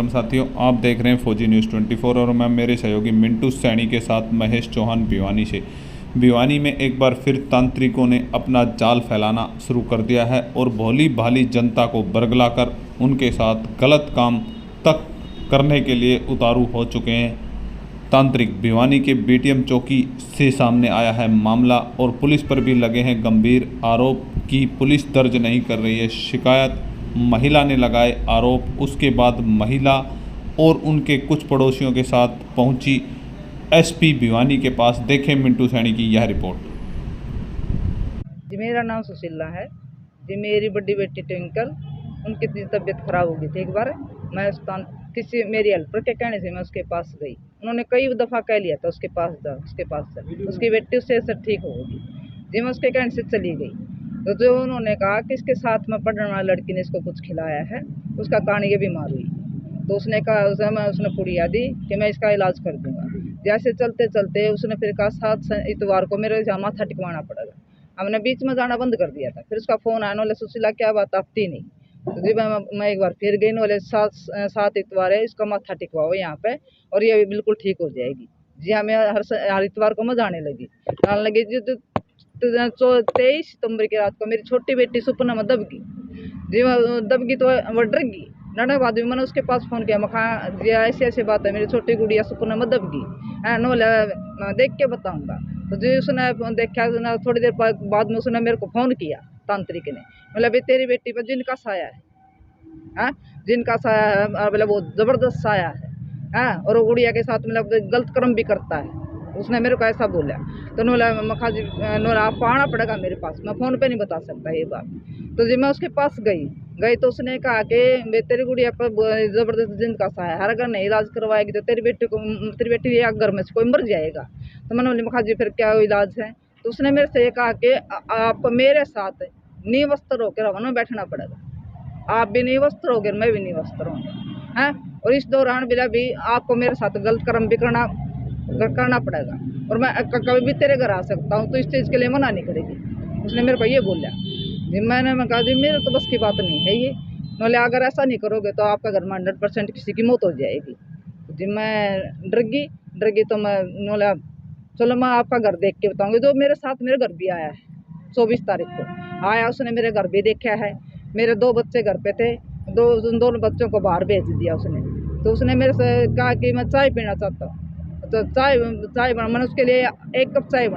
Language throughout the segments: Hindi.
नमस्कार साथियों, आप देख रहे हैं फौजी न्यूज़ 24 और मैं मेरे सहयोगी मिंटू सैनी के साथ महेश चौहान भिवानी से। भिवानी में एक बार फिर तांत्रिकों ने अपना जाल फैलाना शुरू कर दिया है और भोली भाली जनता को बरगलाकर उनके साथ गलत काम तक करने के लिए उतारू हो चुके हैं। तांत्रिक भिवानी के बीटीएम चौकी से सामने आया है मामला और पुलिस पर भी लगे हैं गंभीर आरोप कि पुलिस दर्ज नहीं कर रही है शिकायत। महिला ने लगाए आरोप। उसके बाद महिला और उनके कुछ पड़ोसियों के साथ पहुंची एसपी भिवानी के पास। देखें मिंटू सैनी की यह रिपोर्ट। जी, मेरा नाम सुशीला है जी। मेरी बड़ी बेटी ट्विंकल, उनकी तबीयत खराब हो गई थी। एक बार मैं किसी मेरी हेल्पर के कहने से मैं उसके पास गई। उन्होंने कई दफ़ा कह लिया था उसके पास जा, उसकी बेटी उससे सब ठीक होगी जी। मैं उसके कहने से चली गई तो जो उन्होंने कहा कि इसके साथ में पढ़ने वाली लड़की ने इसको कुछ खिलाया है, उसका कारण ये बीमार हुई। तो उसने कहा उसने पुड़िया दी कि मैं इसका इलाज कर दूंगा। जैसे चलते चलते उसने फिर कहा 7 इतवार को मेरे यहाँ माथा टिकवाना पड़ेगा। हमने बीच में जाना बंद कर दिया था। फिर उसका फ़ोन आया, बोले सुशीला क्या बात आती नहीं। तो जी मैं एक बार फिर गई, बोले 7 इतवार है, इसका माथा टिकवाओ यहाँ पे और ये बिल्कुल ठीक हो जाएगी जी। हमें हर इतवार को मैं जाने लगी जी। 23 सितंबर की रात को मेरी छोटी बेटी सपना में दबगी जी। दबगी तो वो डर गई। डरने के बाद भी मैंने उसके पास फ़ोन किया। मैं कहा जी ऐसी ऐसी बात है, मेरी छोटी गुड़िया सपना में दबगी है नो, मैं देख के बताऊँगा। तो जी उसने देखा, थोड़ी देर बाद में उसने मेरे को फ़ोन किया तांत्रिक ने। मतलब भाई तेरी बेटी पर जिनका साया है, हाँ जिनका साया है, बोले वो ज़बरदस्त साया है, हाँ और वो गुड़िया के साथ मतलब गलत कर्म भी करता है। उसने मेरे को ऐसा बोला। तो नोला मखा जी नोला आपको आना पड़ेगा मेरे पास, मैं फ़ोन पे नहीं बता सकता ये बात। तो जी मैं उसके पास गई तो उसने कहा कि तेरी गुड़िया पर ज़बरदस्त जिनका साया है, हर अगर नहीं इलाज करवाएगी तो तेरी बेटी या घर में से कोई मर जाएगा। तो मैंने बोली मखा जी फिर क्या इलाज है। तो उसने मेरे से ये कहा कि आप मेरे साथ निवस्त्र होकर हवन में बैठना पड़ेगा। आप भी निवस्त्र होगे, मैं भी निवस्त्र हूँ, हैं और इस दौरान भी आपको मेरे साथ गलत कर्म भी करना पड़ेगा और मैं कभी भी तेरे घर आ सकता हूँ, तो इस चीज़ के लिए मना नहीं करेगी। उसने मेरे को ये बोला जी। मैं कहा जी मेरे तो बस की बात नहीं है ये। बोले अगर ऐसा नहीं करोगे तो आपका घर में 100% किसी की मौत हो जाएगी जी। मैं डर गई तो मैं बोला चलो मैं आपका घर देख के बताऊँगी। जो मेरे साथ मेरे घर भी आया है 24 तारीख को आया, उसने मेरे घर भी देखा है। मेरे 2 बच्चे घर पे थे, उन दोनों बच्चों को बाहर भेज दिया उसने। तो उसने मेरे से कहा कि मैं चाय पीना चाहता हूँ। तो चाय बना, मैंने उसके लिए 1 कप चाय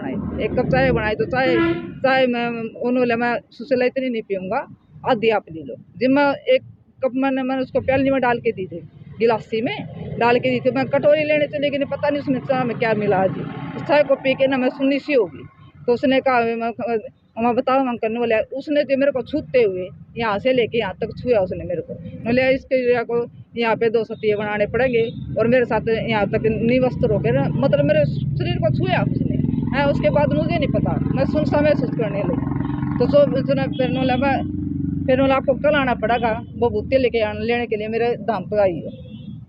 बनाई। तो चाय में उन्होंने मैं सुशीला इतनी नहीं पीऊँगा, आधी आप ले लो जी। मैं 1 कप मैंने उसको प्याली में डाल के दी थी, गिलासी में डाल के दी थी। मैं कटोरी लेने चली गई, पता नहीं उसने चाय में क्या मिला जी। उस चाय को पी के ना मैं सुन्नी सी होगी। तो उसने कहा मैं बताओ हम करने वाले। उसने जो मेरे को छूते हुए यहाँ से लेके यहाँ तक छुआ उसने मेरे को। बोले इसके को यहाँ पे 2 सतिये बनाने पड़ेंगे और मेरे साथ यहाँ तक निवस्त्र होकर मतलब मेरे शरीर को छुआ उसने है। उसके बाद मुझे नहीं पता, मैं सुनसा महसूस करने लगी। तो फिर आपको कल आना पड़ेगा वो भूतिया लेने के लिए मेरे धाम पर आई है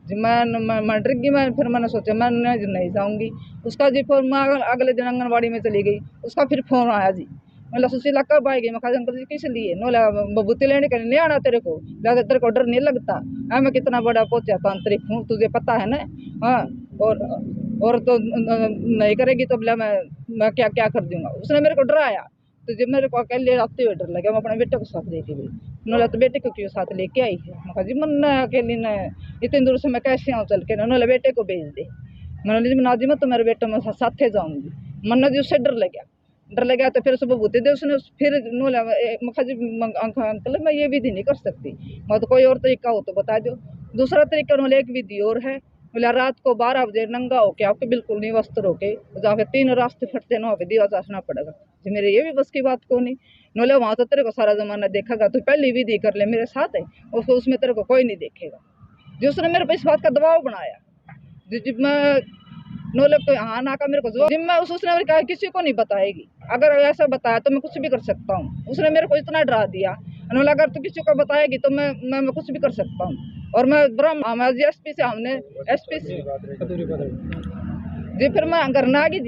जी। मैं डर गई। फिर मैंने सोचा मैं नहीं जाऊँगी। उसका जी फिर मैं अगले दिन आंगनबाड़ी में चली गई। उसका फिर फ़ोन आया जी। मतलब सुशीला कब आएगी। मैं कहा अंकल जी किस लिए। नोला बबूती लेने के लिए नहीं आना तेरे को, ज़्यादा तेरे को डर नहीं लगता है। मैं कितना बड़ा पोचा तांत्रिक हूँ तुझे पता है ना। हाँ और तो नहीं करेगी तो बोला मैं क्या क्या कर दूँगा। उसने मेरे को डराया। तो जब मेरे को अकेले आते हुए डर लगा, मैं अपने बेटे को साथ लेके गई। नोला तो बेटे को क्यों साथ लेके आई है। मैं कहा जी मन अकेली न इतनी दूर से मैं कैसे आऊँ चल के। नोला बेटे को भेज दे। मैंने जी नाजी मैं तो मेरे बेटे में साथे जाऊँगी। मन्ना जी उससे डर लगा तो फिर सुबह बूते दे उसने फिर नोला मखा जी अंकल मैं ये विधि नहीं कर सकती। मैं तो कोई और तरीका हो तो बता दो। दूसरा तरीका उन्होंने एक विधि और है। बोला रात को 12 बजे नंगा होके आपके बिल्कुल नहीं वस्त्र होके जहाँ पे 3 रास्ते फटते ना पे दीवा चाचना पड़ेगा जी। मेरे ये भी बस की बात को नहीं। नोले वहाँ तो तेरे को सारा जमाना देखेगा, तो पहली विधि कर ले मेरे साथ है उसको, उसमें तेरे को कोई नहीं देखेगा जी। उसने मेरे पे इस बात का दबाव बनाया जी। मैं नोले को हाँ ना का मेरे को जवाब मैं उसने मेरे कहा किसी को नहीं बताएगी, अगर ऐसा बताया तो मैं कुछ भी कर सकता हूँ। उसने मेरे को इतना डरा दिया। बोला अगर तू किसी को बताएगी तो मैं कुछ भी कर सकता हूँ। और मैं ब्रह्म एसपी से हमने एसपी से जी फिर मैं घर ना आ गई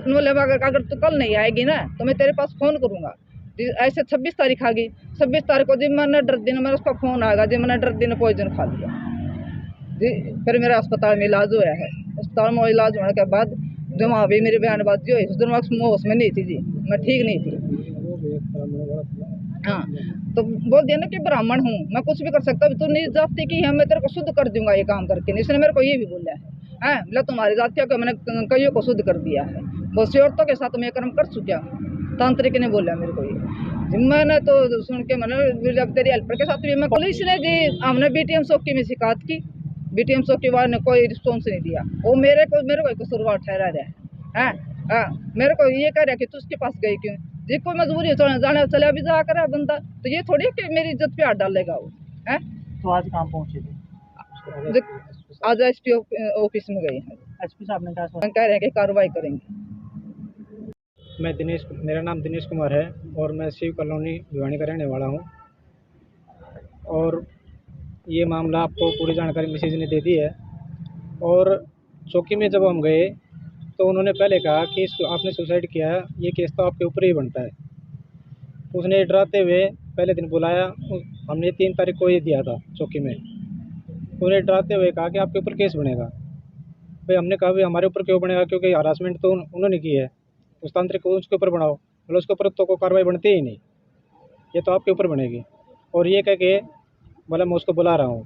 नोले अगर तू कल नहीं आएगी ना तो मैं तेरे पास फ़ोन करूँगा जी। ऐसे 26 तारीख आ गई। 26 तारीख को जी मैंने डर दिन मैंने उसका फ़ोन आएगा जी। मैंने डर दिन पॉइजन खा लिया जी। फिर मेरा अस्पताल में इलाज हुआ है। अस्पताल में इलाज होने के बाद जो वहाँ भी मेरी बयानबाजी हुई, उस दिन मैं होश में नहीं थी जी, मैं ठीक नहीं थी। हाँ, तो बोल दिया ना कि ब्राह्मण हूँ, मैं कुछ भी कर सकता हूँ, तू नीच जाति की है, मैं तेरे को शुद्ध कर दूंगा ये काम करके। इसने मेरे को ये भी बोला है, मतलब तुम्हारी जाति को मैंने कईयों को शुद्ध कर दिया है, बहुत सी औरतों के साथ मैं कर्म कर चुका हूँ। तांत्रिक ने बोला मेरे को ये। मैंने तो सुन के मैंने जब तेरी हेल्पर के साथ भी मैं पुलिस ने जी, हमने बीटीएम चौकी में शिकायत की, बीटीएम चौकी वाले ने कोई रिस्पॉन्स नहीं दिया। वो मेरे को कसूरवार ठहरा रहा है। मेरे को ये कह रहा है कि तू उसके पास गई क्यों? जी कोई मजबूरी है जाने चला भी जा कर बंदा, तो ये थोड़ी है कि मेरी इज्जत पे हाथ डालेगा वो है। तो आज कहाँ पहुँचे थे? आज एसपी ऑफिस में गए हैं। एसपी साहब ने क्या कह रहे हैं कि कार्रवाई करेंगे। मेरा नाम दिनेश कुमार है और मैं शिव कॉलोनी भिवानी का रहने वाला हूँ। और ये मामला आपको पूरी जानकारी मिसेज ने दे दी है। और चौकी में जब हम गए तो उन्होंने पहले कहा कि आपने सुसाइड किया है, ये केस तो आपके ऊपर ही बनता है। उसने डराते हुए पहले दिन बुलाया, हमने 3 तारीख को ये दिया था चौकी में। उन्हें डराते हुए कहा कि आपके ऊपर केस बनेगा। भाई हमने कहा भाई हमारे ऊपर क्यों बनेगा, क्योंकि हरासमेंट तो उन्होंने की है, उस तांत्रिक को उसके ऊपर बनाओ। बोले उसके ऊपर तो कोई कार्रवाई बनती ही नहीं, ये तो आपके ऊपर बनेगी। और ये कह के बोला मैं उसको बुला रहा हूँ।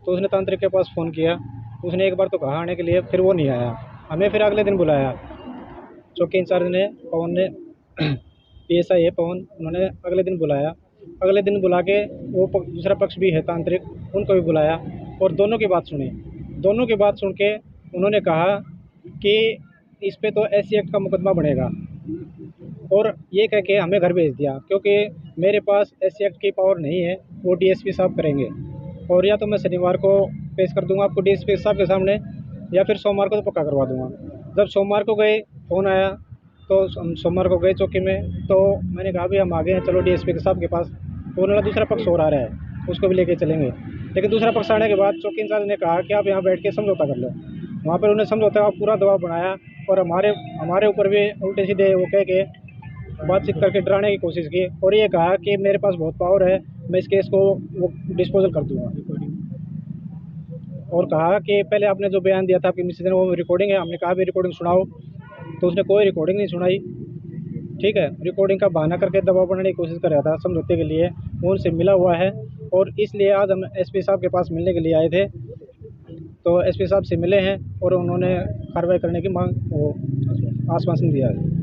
तो उसने तांत्रिक के पास फ़ोन किया, उसने एक बार तो कहा आने के लिए, फिर वो नहीं आया। हमें फिर अगले दिन बुलाया, चौकी इंचार्ज ने, पवन ने PSI है पवन, उन्होंने अगले दिन बुलाया। अगले दिन बुला के वो दूसरा पक्ष भी है तांत्रिक, उनको भी बुलाया और दोनों की बात सुनी। दोनों की बात सुन के उन्होंने कहा कि इस पे तो SC एक्ट का मुकदमा बनेगा। और ये कह के हमें घर भेज दिया, क्योंकि मेरे पास SC एक्ट की पावर नहीं है, वो DSP साहब करेंगे। और या तो मैं शनिवार को पेश कर दूंगा आपको DSP साहब के सामने, या फिर सोमवार को तो पक्का करवा दूंगा। जब सोमवार को गए, फ़ोन आया तो हम सोमवार को गए चौकी में, तो मैंने कहा भी हम आ गए हैं, चलो DSP के साहब के पास। तो उन्होंने दूसरा पक्ष और आ रहा है, उसको भी लेके चलेंगे। लेकिन दूसरा पक्ष आने के बाद चौकी इंचार्ज ने कहा कि आप यहाँ बैठ के समझौता कर लो। वहाँ पर उन्हें समझौता का पूरा दबाव बनाया और हमारे ऊपर भी उल्टे सीधे वो कह के बातचीत करके डराने की कोशिश की। और ये कहा कि मेरे पास बहुत पावर है, मैं इस केस को वो डिस्पोजल कर दूँगा। और कहा कि पहले आपने जो बयान दिया था आपकी मिसेज ने, वो रिकॉर्डिंग है। हमने कहा भी रिकॉर्डिंग सुनाओ, तो उसने कोई रिकॉर्डिंग नहीं सुनाई। ठीक है, रिकॉर्डिंग का बहाना करके दबाव बनाने की कोशिश कर रहा था समझौते के लिए। वो उनसे मिला हुआ है और इसलिए आज हम SP साहब के पास मिलने के लिए आए थे। तो SP साहब से मिले हैं और उन्होंने कार्रवाई करने की मांग आश्वासन दिया है।